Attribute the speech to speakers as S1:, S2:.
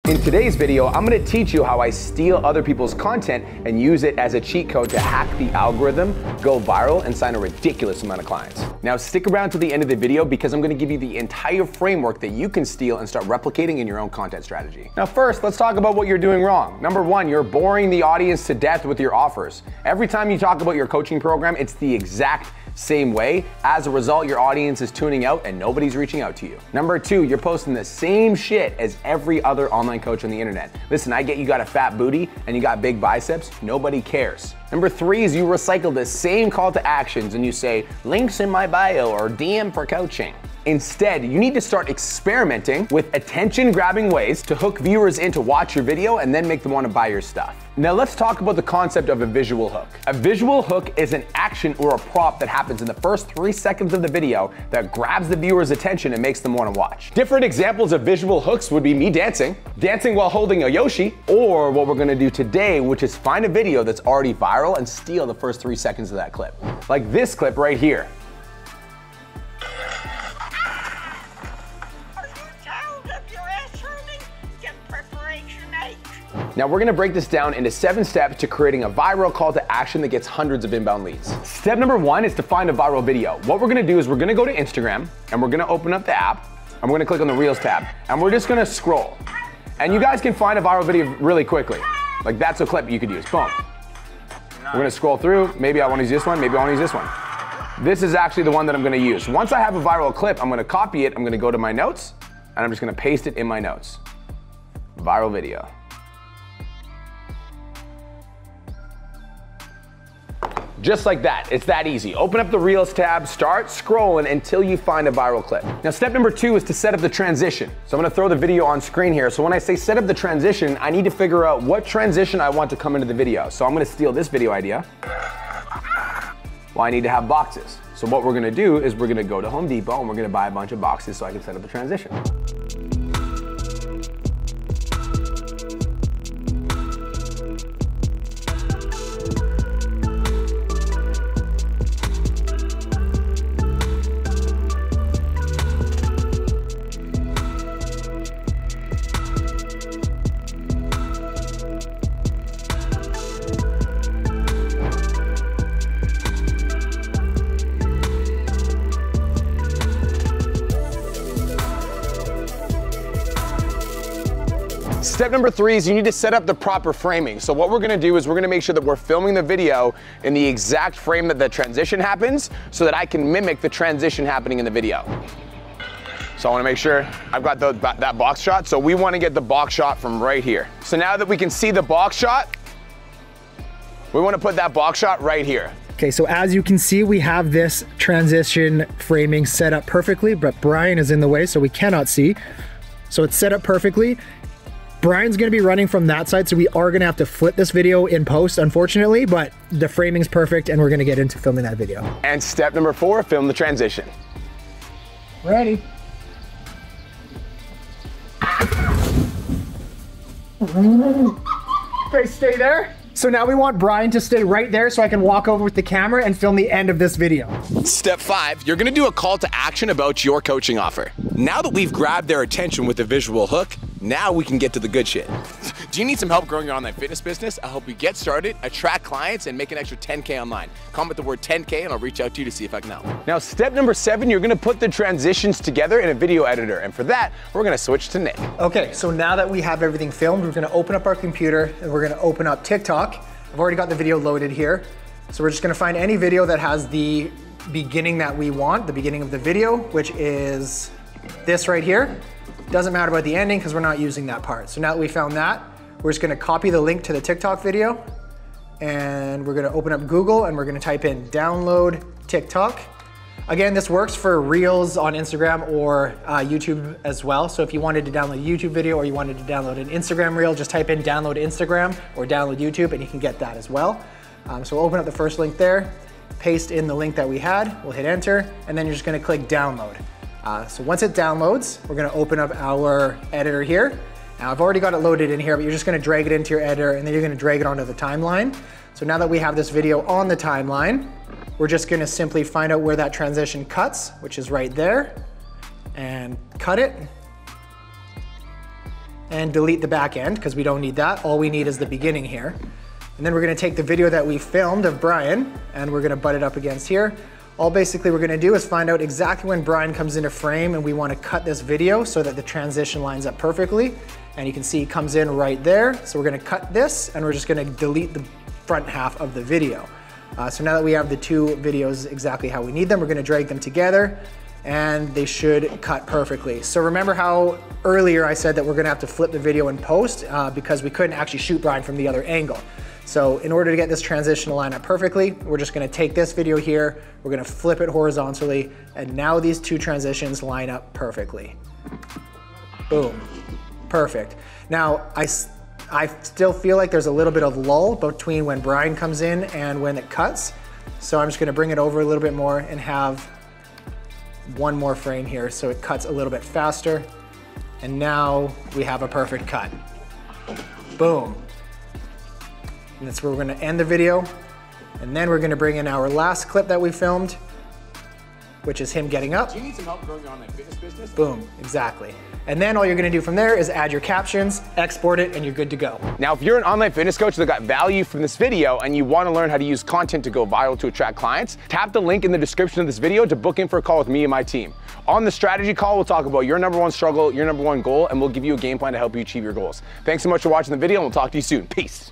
S1: In today's video, I'm gonna teach you how I steal other people's content and use it as a cheat code to hack the algorithm, go viral, and sign a ridiculous amount of clients. Now stick around to the end of the video because I'm gonna give you the entire framework that you can steal and start replicating in your own content strategy. Now first, let's talk about what you're doing wrong. Number one, you're boring the audience to death with your offers. Every time you talk about your coaching program, it's the exact same way. As a result, your audience is tuning out and nobody's reaching out to you. Number two, you're posting the same shit as every other online coach on the internet. Listen, I get you got a fat booty and you got big biceps, nobody cares. Number three is you recycle the same call to actions and you say, links in my bio or DM for coaching. Instead, you need to start experimenting with attention-grabbing ways to hook viewers in to watch your video and then make them want to buy your stuff. Now let's talk about the concept of a visual hook. A visual hook is an action or a prop that happens in the first 3 seconds of the video that grabs the viewer's attention and makes them want to watch. Different examples of visual hooks would be me dancing while holding a Yoshi, or what we're gonna do today, which is find a video that's already viral and steal the first 3 seconds of that clip. Like this clip right here. Now we're gonna break this down into 7 steps to creating a viral call to action that gets hundreds of inbound leads. Step number 1 is to find a viral video. What we're gonna do is we're gonna go to Instagram and we're gonna open up the app and we're gonna click on the Reels tab and we're just gonna scroll. And you guys can find a viral video really quickly. Like that's a clip you could use, boom. We're gonna scroll through, maybe I wanna use this one, maybe I wanna use this one. This is actually the one that I'm gonna use. Once I have a viral clip, I'm gonna copy it, I'm gonna go to my notes and I'm just gonna paste it in my notes. Viral video. Just like that, it's that easy. Open up the Reels tab, start scrolling until you find a viral clip. Now step number 2 is to set up the transition. So I'm gonna throw the video on screen here. So when I say set up the transition, I need to figure out what transition I want to come into the video. So I'm gonna steal this video idea. Well, I need to have boxes. So what we're gonna do is we're gonna go to Home Depot and we're gonna buy a bunch of boxes so I can set up the transition. Step number 3 is you need to set up the proper framing. So what we're gonna do is we're gonna make sure that we're filming the video in the exact frame that the transition happens so that I can mimic the transition happening in the video. So I wanna make sure I've got that box shot. So we wanna get the box shot from right here. So now that we can see the box shot, we wanna put that box shot right here.
S2: Okay, so as you can see, we have this transition framing set up perfectly, but Brian is in the way, so we cannot see. So it's set up perfectly. Brian's gonna be running from that side, so we are gonna have to flip this video in post, unfortunately, but the framing's perfect and we're gonna get into filming that video.
S1: And step number 4, film the transition.
S2: Ready. Okay, stay there. So now we want Brian to stay right there so I can walk over with the camera and film the end of this video.
S1: Step 5, you're gonna do a call to action about your coaching offer. Now that we've grabbed their attention with the visual hook, now we can get to the good shit. Do you need some help growing your online fitness business? I'll help you get started, attract clients, and make an extra 10K online. Comment the word 10K and I'll reach out to you to see if I can help. Now, step number 7, you're gonna put the transitions together in a video editor. And for that, we're gonna switch to Nick.
S2: Okay, so now that we have everything filmed, we're gonna open up our computer and we're gonna open up TikTok. I've already got the video loaded here. So we're just gonna find any video that has the beginning that we want, the beginning of the video, which is this right here. Doesn't matter about the ending because we're not using that part. So now that we found that, we're just gonna copy the link to the TikTok video and we're gonna open up Google and we're gonna type in download TikTok. Again, this works for Reels on Instagram or YouTube as well. So if you wanted to download a YouTube video or you wanted to download an Instagram Reel, just type in download Instagram or download YouTube and you can get that as well. So we'll open up the first link there, paste in the link that we had, we'll hit enter, and then you're just gonna click download. So once it downloads, we're gonna open up our editor here. Now I've already got it loaded in here, but you're just gonna drag it into your editor and then you're gonna drag it onto the timeline. So now that we have this video on the timeline, we're just gonna simply find out where that transition cuts, which is right there, and cut it. and delete the back end because we don't need that. All we need is the beginning here. And then we're gonna take the video that we filmed of Brian and we're gonna butt it up against here. All basically we're gonna do is find out exactly when Brian comes into frame and we wanna cut this video so that the transition lines up perfectly. And you can see it comes in right there. So we're gonna cut this and we're just gonna delete the front half of the video. So now that we have the two videos exactly how we need them, we're gonna drag them together and they should cut perfectly. So remember how earlier I said that we're gonna have to flip the video in post because we couldn't actually shoot Brian from the other angle. So in order to get this transition to line up perfectly, we're just gonna take this video here, we're gonna flip it horizontally, and now these two transitions line up perfectly. Boom, perfect. Now, I still feel like there's a little bit of lull between when Brian comes in and when it cuts. So I'm just gonna bring it over a little bit more and have one more frame here so it cuts a little bit faster. And now we have a perfect cut. Boom. And that's where we're gonna end the video. And then we're gonna bring in our last clip that we filmed, which is him getting up.
S1: Do you need some help growing your online fitness business?
S2: Boom, exactly. And then all you're gonna do from there is add your captions, export it, and you're good to go.
S1: Now, if you're an online fitness coach that got value from this video and you wanna learn how to use content to go viral to attract clients, tap the link in the description of this video to book in for a call with me and my team. On the strategy call, we'll talk about your #1 struggle, your #1 goal, and we'll give you a game plan to help you achieve your goals. Thanks so much for watching the video, and we'll talk to you soon. Peace.